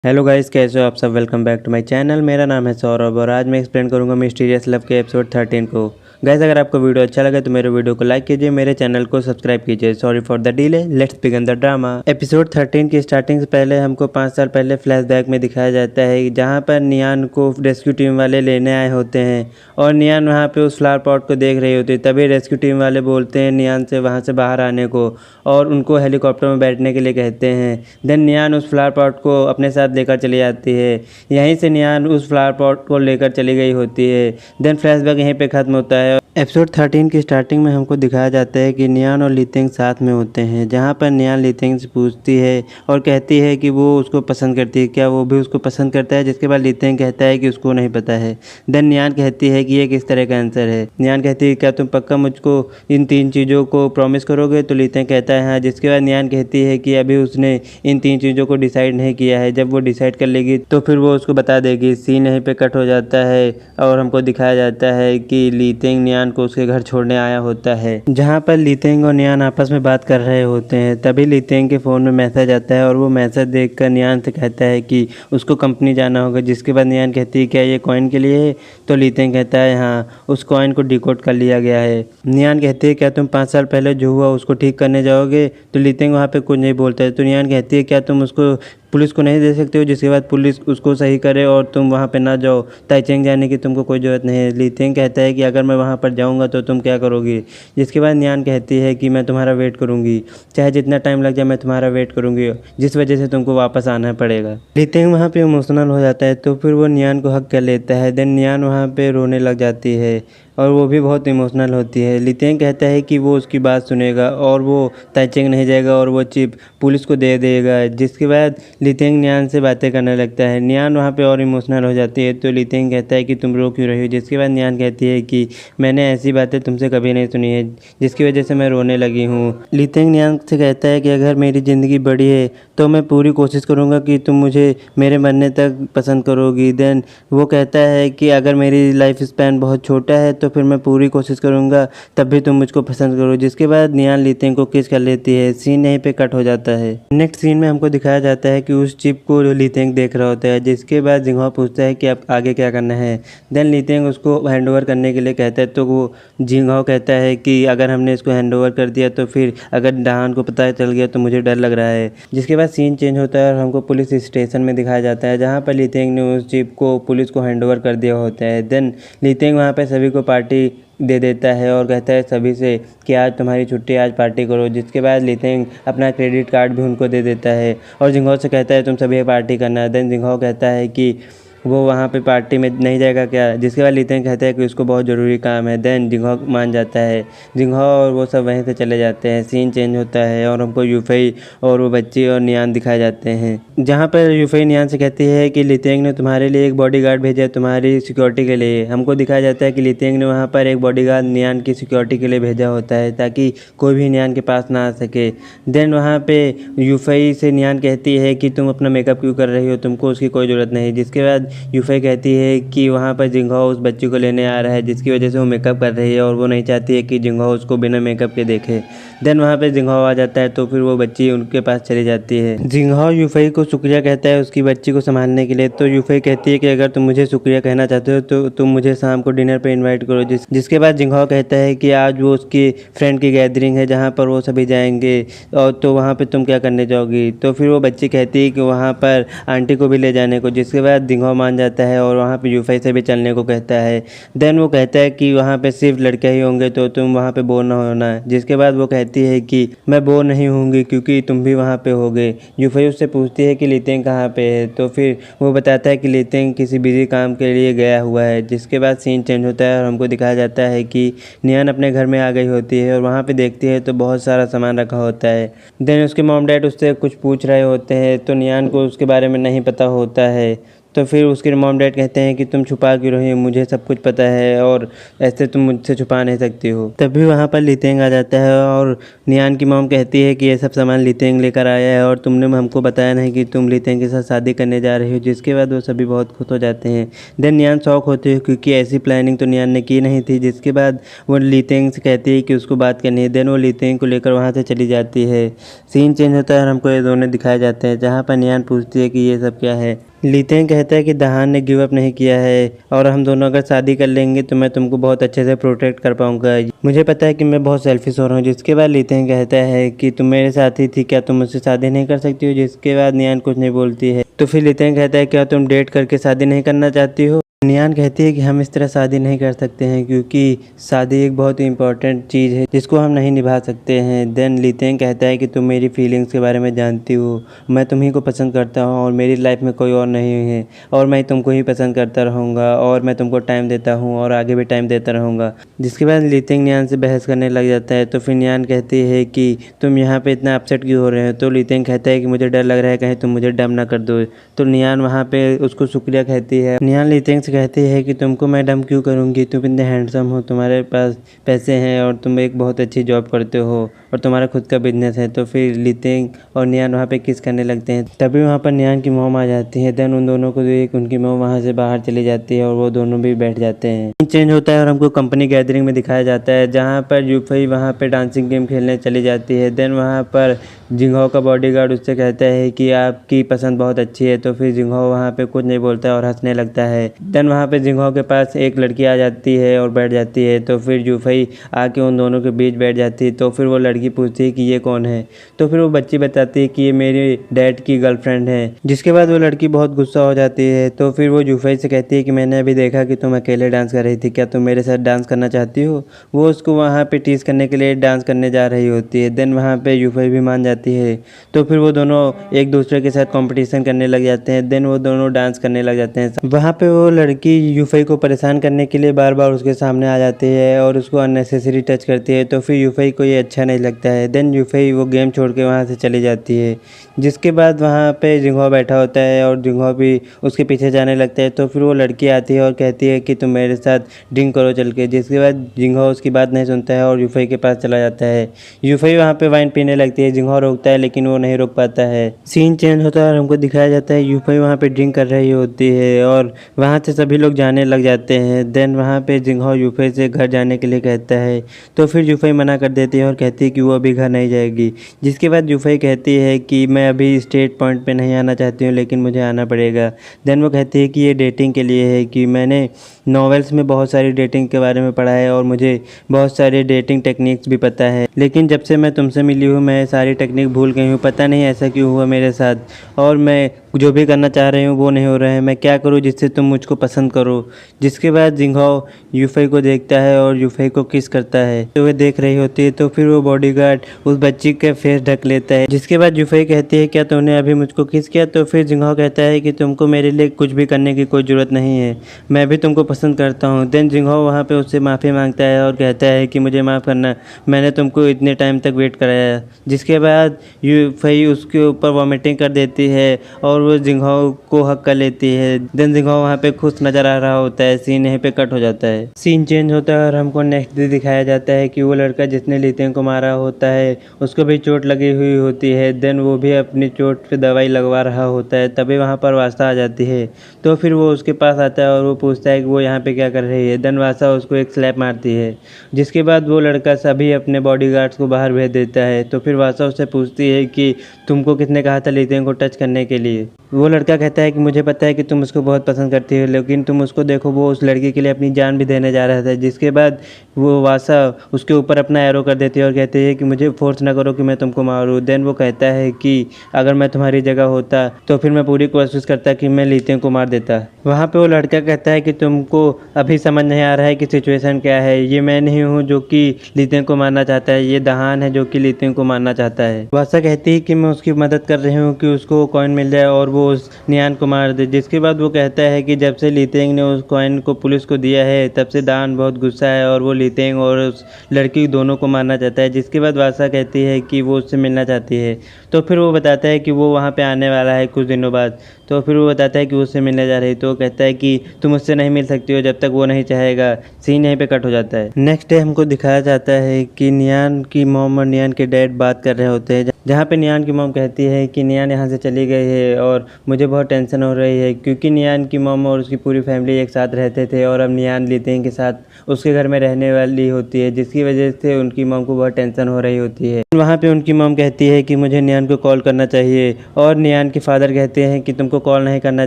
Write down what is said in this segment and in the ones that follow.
Hello guys, कैसे हो आप सब। Welcome back to my channel. मेरा नाम है सौरभ और आज मैं एक्सप्लेन करूंगा मिस्टीरियस लव के एपिसोड 13 को। गाइस, अगर आपको वीडियो अच्छा लगे तो मेरे वीडियो को लाइक कीजिए, मेरे चैनल को सब्सक्राइब कीजिए। Sorry for the delay, let's begin the drama. Episode 13 की स्टार्टिंग से पहले हमको 5 साल पहले फ्लैशबैक में दिखाया जाता है जहाँ पर नियान को रेस्क्यू टीम वाले लेने आए होते हैं और नियान वहाँ पे उस फ्लावर पॉट को देख रही होती है। तभी रेस्क्यू टीम वाले बोलते हैं नियान से वहाँ से बाहर आने को और उनको हेलीकॉप्टर में बैठने के लिए कहते हैं। देन नियान उस फ्लावर पॉट को अपने साथ लेकर चली जाती है। यहीं से नियान उस फ्लावर पॉट को लेकर चली गई होती है। देन फ्लैशबैक यहीं पे ख़त्म होता है। एपिसोड 13 की स्टार्टिंग में हमको दिखाया जाता है कि नियान और लीतेंग साथ में होते हैं, जहाँ पर नियान लीतेंग से पूछती है और कहती है कि वो उसको पसंद करती है, क्या वो भी उसको पसंद करता है। जिसके बाद लीतेंग कहता है कि उसको नहीं पता है। देन नियान कहती है कि ये किस तरह का आंसर है। नियान कहती है क्या तुम पक्का मुझको इन 3 चीज़ों को प्रॉमिस करोगे। तो लीतेंग कहता है हाँ। जिसके बाद नियान कहती है कि अभी उसने इन 3 चीज़ों को डिसाइड नहीं किया है, जब वो डिसाइड कर लेगी तो फिर वो उसको बता देगी। सीन यहीं पे कट हो जाता है और हमको दिखाया जाता है कि लीतेंग नियान को उसके घर छोड़ने आया होता है, जहाँ पर लीतेंग और नियान आपस में बात कर रहे होते हैं। तभी लीतेंग के फ़ोन में मैसेज आता है और वो मैसेज देखकर नियान से कहता है कि उसको कंपनी जाना होगा। जिसके बाद नियान कहती है क्या ये कॉइन के लिए है। तो लीतेंग कहता है हाँ, उस कॉइन को डिकोड कर लिया गया है। नियान कहती है क्या तुम 5 साल पहले जो हुआ उसको ठीक करने जाओगे। तो लीतेंग वहाँ पे कुछ नहीं बोलता है। तो नियान कहती है क्या तुम उसको पुलिस को नहीं दे सकते हो। जिसके बाद पुलिस उसको सही करे और तुम वहाँ पे ना जाओ। ताइचेंग जाने की तुमको कोई ज़रूरत नहीं है। लीतेंग कहता है कि अगर मैं वहाँ पर जाऊँगा तो तुम क्या करोगी। जिसके बाद नियान कहती है कि मैं तुम्हारा वेट करूँगी, चाहे जितना टाइम लग जाए मैं तुम्हारा वेट करूँगी, जिस वजह से तुमको वापस आना पड़ेगा। लीतेंग वहाँ पे इमोशनल हो जाता है तो फिर वो नियान को हक कर लेता है। देन नियान वहाँ पे रोने लग जाती है और वो भी बहुत इमोशनल होती है। लीतेंग कहता है कि वो उसकी बात सुनेगा और वो ताइचेंग नहीं जाएगा और वो चिप पुलिस को दे देगा। जिसके बाद लीतेंग नियान से बातें करने लगता है। नियान वहाँ पे और इमोशनल हो जाती है तो लीतेंग कहता है कि तुम रो क्यों रही हो। जिसके बाद नियान कहती है कि मैंने ऐसी बातें तुमसे कभी नहीं सुनी है जिसकी वजह से मैं रोने लगी हूँ। लीतेंग नियान से कहता है कि अगर मेरी ज़िंदगी बड़ी है तो मैं पूरी कोशिश करूँगा कि तुम मुझे मेरे मरने तक पसंद करोगी। देन वो कहता है कि अगर मेरी लाइफ स्पैन बहुत छोटा है तो फिर मैं पूरी कोशिश करूँगा तब भी तुम मुझको पसंद करो। जिसके बाद नियान लीतेंग को किस कर लेती है। सीन यहीं पे कट हो जाता है। नेक्स्ट सीन में हमको दिखाया जाता है कि उस चिप को लीतेंग देख रहा होता है। जिसके बाद जिंगहो पूछता है कि अब आगे क्या करना है। देन लीतेंग उसको हैंडओवर करने के लिए कहता है तो वो जिंगहो कहता है कि अगर हमने इसको हैंडओवर कर दिया तो फिर अगर डाहान को पता चल गया तो मुझे डर लग रहा है। जिसके बाद सीन चेंज होता है और हमको पुलिस स्टेशन में दिखाया जाता है, जहाँ पर लीतेंग ने उस चिप को पुलिस को हैंडओवर कर दिया होता है। देन लीतेंग वहाँ पर सभी को पार्टी दे देता है और कहता है सभी से कि आज तुम्हारी छुट्टी, आज पार्टी करो। जिसके बाद लीतेंग अपना क्रेडिट कार्ड भी उनको दे देता है और जिंगहो से कहता है तुम सभी पार्टी करना है। देन जिंगहो कहता है कि वो वहाँ पे पार्टी में नहीं जाएगा क्या। जिसके बाद लीतेंग कहता है कि उसको बहुत ज़रूरी काम है। देन जिंगहो मान जाता है। जिंगहो और वो सब वहीं से चले जाते हैं। सीन चेंज होता है और हमको यूफई और वो बच्ची और नियान दिखाए जाते हैं, जहाँ पर यूफई नियान से कहती है कि लीतेंग ने तुम्हारे लिए एक बॉडीगार्ड भेजा है तुम्हारी सिक्योरिटी के लिए। हमको दिखाया जाता है कि लीतेंग ने वहाँ पर एक बॉडीगार्ड नियान की सिक्योरिटी के लिए भेजा होता है ताकि कोई भी नियान के पास ना आ सके। देन वहाँ पे यूफई से नियान कहती है कि तुम अपना मेकअप क्यों कर रही हो, तुमको उसकी कोई ज़रूरत नहीं। जिसके बाद यूफई कहती है कि वहाँ पर जिंगहो उस बच्ची को लेने आ रहा है, जिसकी वजह से वो मेकअप कर रही है और वो नहीं चाहती है कि जिंगहो उसको बिना मेकअप के देखे। देन वहाँ पे जिंगहो आ जाता है तो फिर वो बच्ची उनके पास चली जाती है। जिंगहो यूफई को शुक्रिया कहता है उसकी बच्ची को संभालने के लिए। तो यूफई कहती है कि अगर तुम मुझे शुक्रिया कहना चाहते हो तो तुम मुझे शाम को डिनर पे इनवाइट करो। जिसके बाद जिंगहो कहता है कि आज वो उसकी फ्रेंड की गैदरिंग है जहाँ पर वो सभी जाएंगे और तो वहाँ पे तुम क्या करने जाओगी। तो फिर वो बच्ची कहती है कि वहाँ पर आंटी को भी ले जाने को। जिसके बाद जिंगहो मान जाता है और वहाँ पे यूफई से भी चलने को कहता है। देन वो कहता है कि वहाँ पे सिर्फ लड़के ही होंगे तो तुम वहाँ पे बोर ना होना। जिसके बाद वो कहती है कि मैं बोर नहीं होंगी क्योंकि तुम भी वहाँ पे होगे। यूफई उससे पूछती है कि लीतेंग कहाँ पे है। तो फिर वो बताता है कि लीतेंग किसी बिजी काम के लिए गया हुआ है। जिसके बाद सीन चेंज होता है और हमको दिखाया जाता है कि नियान अपने घर में आ गई होती है और वहाँ पे देखती है तो बहुत सारा सामान रखा होता है। देन उसके मॉम डैड उससे कुछ पूछ रहे होते हैं तो नियान को उसके बारे में नहीं पता होता है। तो फिर उसके मॉम डैड कहते हैं कि तुम छुपा क्यों रही हो, मुझे सब कुछ पता है और ऐसे तुम मुझसे छुपा नहीं सकती हो। तभी वहाँ पर लीतेंग आ जाता है और नियान की मॉम कहती है कि ये सब सामान लीतेंग लेकर आया है और तुमने हमको बताया नहीं कि तुम लीतेंग के साथ शादी करने जा रही हो। जिसके बाद वो सभी बहुत खुश हो जाते हैं। देन नियान शौक होते हैं क्योंकि ऐसी प्लानिंग तो नियान ने की नहीं थी। जिसके बाद वो लीतेंग से कहती है कि उसको बात करनी है। देन वो लीतेंग को लेकर वहाँ से चली जाती है। सीन चेंज होता है और हमको ये दोनों दिखाए जाते हैं, जहाँ पर नियान पूछती है कि ये सब क्या है। लीतेंग कहता है कि दहान ने गिव अप नहीं किया है और हम दोनों अगर शादी कर लेंगे तो मैं तुमको बहुत अच्छे से प्रोटेक्ट कर पाऊंगा। मुझे पता है कि मैं बहुत सेल्फिश हो रहा हूँ। जिसके बाद लीतेंग कहता है कि तुम मेरे साथ ही थी, क्या तुम मुझसे शादी नहीं कर सकती हो। जिसके बाद नियान कुछ नहीं बोलती है। तो फिर लीतेंग कहता है क्या तुम डेट करके शादी नहीं करना चाहती हो। नियान कहती है कि हम इस तरह शादी नहीं कर सकते हैं क्योंकि शादी एक बहुत ही इंपॉर्टेंट चीज़ है जिसको हम नहीं निभा सकते हैं। देन लीतेंग कहता है कि तुम मेरी फीलिंग्स के बारे में जानती हो, मैं तुम्ही को पसंद करता हूँ और मेरी लाइफ में कोई और नहीं है और मैं तुमको ही पसंद करता रहूँगा और मैं तुमको टाइम देता हूँ और आगे भी टाइम देता रहूँगा। जिसके बाद लीतेंग नियान से बहस करने लग जाता है। तो फिर नियान कहती है कि तुम यहाँ पे इतना अपसेट क्यों हो रहे हो। तो लीतेंग कहता है कि मुझे डर लग रहा है कहीं तुम मुझे डम ना कर दो। तो नियान वहाँ पे उसको शुक्रिया कहती है। नियान लीतेंग कहती है कि तुमको मैं डम क्यों करूँगी, तुम इतने हैंडसम हो, तुम्हारे पास पैसे हैं और तुम एक बहुत अच्छी जॉब करते हो और तुम्हारा खुद का बिजनेस है। तो फिर लीतेंग और नियान वहाँ पे किस करने लगते हैं। तभी वहाँ पर नियान की मॉम आ जाती है। देन उन दोनों को देख उनकी मॉम वहाँ से बाहर चली जाती है और वो दोनों भी बैठ जाते हैं। चेंज होता है और हमको कंपनी गैदरिंग में दिखाया जाता है, जहाँ पर यूफई वहाँ पे डांसिंग गेम खेलने चली जाती है। देन वहाँ पर जिंगहो का बॉडीगार्ड उससे कहता है कि आपकी पसंद बहुत अच्छी है। तो फिर जिंगहो वहाँ पे कुछ नहीं बोलता है और हंसने लगता है। देन वहाँ पे जिंगहो के पास एक लड़की आ जाती है और बैठ जाती है। तो फिर यूफई आके उन दोनों के बीच बैठ जाती है। तो फिर वो लड़की पूछती है कि ये कौन है। तो फिर वो बच्ची बताती है कि ये मेरे डैड की गर्लफ्रेंड है। जिसके बाद वो लड़की बहुत गुस्सा हो जाती है। तो फिर वो यूफई से कहती है कि मैंने अभी देखा कि तुम अकेले डांस कर रही थी, क्या तुम मेरे साथ डांस करना चाहती हो। वो उसको वहाँ पे टीज करने के लिए डांस करने जा रही होती है। देन वहाँ पे यूफई भी मान जाती है। तो फिर वो दोनों एक दूसरे के साथ कंपटीशन करने लग जाते हैं। देन वो दोनों डांस करने लग जाते हैं। वहाँ पे वो लड़की यूफई को परेशान करने के लिए बार बार उसके सामने आ जाती है और उसको अननेसेसरी टच करती है। तो फिर यूफई को ये अच्छा नहीं लगता है। देन यूफई वो गेम छोड़ के वहाँ से चली जाती है। जिसके बाद वहाँ पे जिंगहो बैठा होता है और जिंगहो भी उसके पीछे जाने लगता है। तो फिर वो लड़की आती है और कहती है कि तुम मेरे साथ ड्रिंक करो चल के। जिसके बाद जिंगहो उसकी बात नहीं सुनता है और यूफई के पास चला जाता है। यूफई वहाँ पे वाइन पीने लगती है। जिंगहो रोकता है लेकिन वो नहीं रोक पाता है। सीन चेंज होता है और हमको दिखाया जाता है यूफई वहाँ पे ड्रिंक कर रही होती है और वहाँ से सभी लोग जाने लग जाते हैं। देन वहाँ पे जिंगहो यूफई से घर जाने के लिए कहता है। तो फिर यूफई मना कर देती है और कहती है कि वो अभी घर नहीं जाएगी। जिसके बाद यूफई कहती है कि मैं अभी स्टेट पॉइंट पे नहीं आना चाहती हूँ लेकिन मुझे आना पड़ेगा। देन वो कहती है कि ये डेटिंग के लिए है, कि मैंने नॉवेल्स में बहुत सारी डेटिंग के बारे में पढ़ा है और मुझे बहुत सारे डेटिंग टेक्निक्स भी पता है, लेकिन जब से मैं तुमसे मिली हूँ मैं सारी टेक्निक भूल गई हूँ। पता नहीं ऐसा क्यों हुआ मेरे साथ और मैं जो भी करना चाह रही हूँ वो नहीं हो रहा है। मैं क्या करूँ जिससे तुम मुझको पसंद करो। जिसके बाद जिंगहो यूफई को देखता है और यूफई को किस करता है। तो वे देख रही होती है। तो फिर वो बॉडीगार्ड उस बच्ची के फेस ढक लेता है। जिसके बाद यूफई कहती है क्या तुमने अभी मुझको किस किया। तो फिर जिंगहो कहता है कि तुमको मेरे लिए कुछ भी करने की कोई ज़रूरत नहीं है, मैं भी तुमको पसंद करता हूँ। देन जिंगहो वहाँ पे उससे माफ़ी मांगता है और कहता है कि मुझे माफ़ करना, मैंने तुमको इतने टाइम तक वेट कराया। जिसके बाद यूफई उसके ऊपर वॉमिटिंग कर देती है और वो जिंगहो को हक कर लेती है। देन जिंगहो वहाँ पे खुश नज़र आ रहा होता है। सीन यहीं पे कट हो जाता है। सीन चेंज होता है और हमको नेक्स्ट डे दिखाया जाता है कि वो लड़का जिसने लीतेंग को मारा होता है उसको भी चोट लगी हुई होती है। देन वो भी अपनी चोट पे दवाई लगवा रहा होता है। तभी वहाँ पर वास्ता आ जाती है। तो फिर वो उसके पास आता है और वो पूछता है कि वो यहाँ पे क्या कर रही है। देन वास्ता उसको एक स्लैप मारती है। जिसके बाद वो लड़का सभी अपने बॉडीगार्ड्स को बाहर भेज देता है। तो फिर वास्ता उससे पूछती है कि तुमको किसने कहा था लीतेंग को टच करने के लिए। वो लड़का कहता है कि मुझे पता है कि तुम उसको बहुत पसंद करती हो, लेकिन तुम उसको देखो, वो उस लड़की के लिए अपनी जान भी देने जा रहा था। जिसके बाद वो वासा उसके ऊपर अपना एरो कर देती है और कहती है कि मुझे फोर्स ना करो कि मैं तुमको मारूं। देन वो कहता है कि अगर मैं तुम्हारी जगह होता तो फिर मैं पूरी कोशिश करता कि मैं लीतेंग को मार देता। वहाँ पे वो लड़का कहता है कि तुमको अभी समझ नहीं आ रहा है कि सिचुएशन क्या है। ये मैं नहीं हूँ जो कि लीतेंग को मारना चाहता है, ये दहान है जो कि लीतेंग को मारना चाहता है। वासा कहती है कि मैं उसकी मदद कर रही हूँ कि उसको कॉइन मिल जाए और वो वो उस नियान को मार दे। जिसके बाद वो कहता है कि जब से लीतेंग ने उस कॉइन को पुलिस को दिया है तब से दान बहुत गुस्सा है और वो लीतेंग और उस लड़की दोनों को मारना चाहता है। जिसके बाद वासा कहती है कि वो उससे मिलना चाहती है। तो फिर वो बताता है कि वो वहाँ पे आने वाला है कुछ दिनों बाद। तो फिर वो बताता है कि वो उससे मिलने जा रही है। तो वो कहता है कि तुम उससे नहीं मिल सकती हो जब तक वो नहीं चाहेगा। सीन यहीं पे कट हो जाता है। नेक्स्ट डे हमको दिखाया जाता है कि नियान की मॉम और नियान के डैड बात कर रहे होते हैं, जहाँ पे नियान की मॉम कहती है कि नियान यहाँ से चली गई है और मुझे बहुत टेंशन हो रही है, क्योंकि नियान की मॉम और उसकी पूरी फैमिली एक साथ रहते थे और अब नियान लीतेंग के साथ उसके घर में रहने वाली होती है, जिसकी वजह से उनकी मॉम को बहुत टेंशन हो रही होती है। वहाँ पे उनकी मॉम कहती है कि मुझे नियान को कॉल करना चाहिए और नियान के फादर कहते हैं कि तुमको कॉल नहीं करना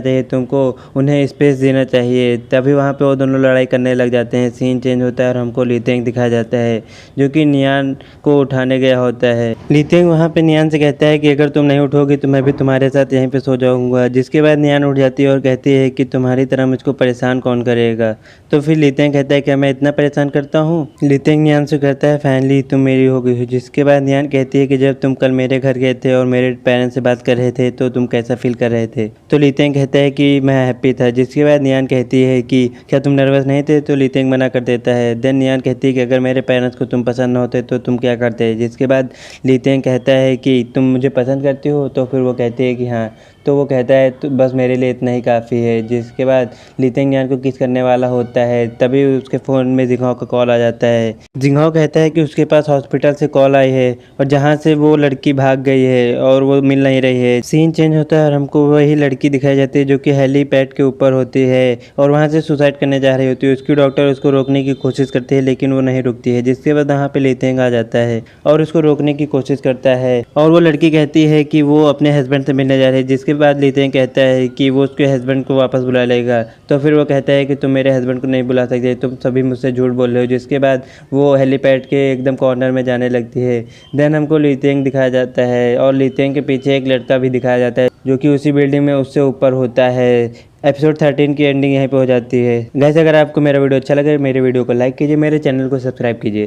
चाहिए, तुमको उन्हें स्पेस देना चाहिए। तभी वहाँ पे वो दोनों लड़ाई करने लग जाते हैं। सीन चेंज होता है और हमको लीतेंग दिखाया जाता है जो कि नियान को उठाने गया होता है। लीतेंग वहाँ पे नियान से कहता है कि अगर तुम नहीं उठोगी तो मैं भी तुम्हारे साथ यहीं पे सो जाऊंगा। जिसके बाद नियान उठ जाती है और कहती है कि तुम्हारी तरह मुझको परेशान कौन करेगा। तो फिर लीतेंग कहता है कि मैं इतना परेशान करता हूँ। लीतेंग नियान से कहता है फाइनली तुम मेरी हो गई हो। जिसके बाद नियान कहती है कि जब तुम कल मेरे घर गए थे और मेरे पेरेंट्स से बात कर रहे थे तो तुम कैसा फील कर रहे थे। तो लीतेंग कहता है कि मैं हैप्पी था। जिसके बाद नियान कहती है कि क्या तुम नर्वस नहीं थे। तो लीतेंग मना कर देता है। देन नियान कहती है कि अगर मेरे पेरेंट्स को तुम पसंद न होते तो तुम क्या करते। जिसके बाद लीतेंग कहता है कि तुम मुझे पसंद करती हो। तो फिर वो कहती है कि हाँ। तो वो कहता है तो बस मेरे लिए इतना ही काफ़ी है। जिसके बाद लीतेंग नियान को किस करने वाला होता है तभी उसके फ़ोन में जिंगहो का कॉल आ जाता है। जिंगहो कहता है कि उसके पास हॉस्पिटल से कॉल आई है और जहाँ से वो लड़की भाग गई है और वो मिल नहीं रही है। सीन चेंज होता है और हमको वही लड़की दिखाई जाती है जो कि हेलीपैड के ऊपर होती है और वहाँ से सुसाइड करने जा रही होती है। उसकी डॉक्टर उसको रोकने की कोशिश करती है लेकिन वो नहीं रुकती है। जिसके बाद वहाँ पे लीतेंग आ जाता है और उसको रोकने की कोशिश करता है और वो लड़की कहती है कि वो अपने हस्बैंड से मिलने जा रही है। जिसके बाद लीतेंग कहता है कि वो उसके हस्बैंड को वापस बुला लेगा। तो फिर वो कहता है कि तुम मेरे हस्बैंड को नहीं बुला सकते, तुम सभी मुझसे झूठ बोल रहे हो। जिसके बाद वो हेलीपैड के एकदम कॉर्नर में जाने लगती है। देन हमको लीतेंग दिखाया जाता है और लीतेंग के पीछे एक लड़का भी दिखाया जाता है जो कि उसी बिल्डिंग में उससे ऊपर होता है। एपिसोड 13 की एंडिंग यहीं पे हो जाती है। गाइस अगर आपको मेरा वीडियो अच्छा लगे मेरे वीडियो को लाइक कीजिए, मेरे चैनल को सब्सक्राइब कीजिए।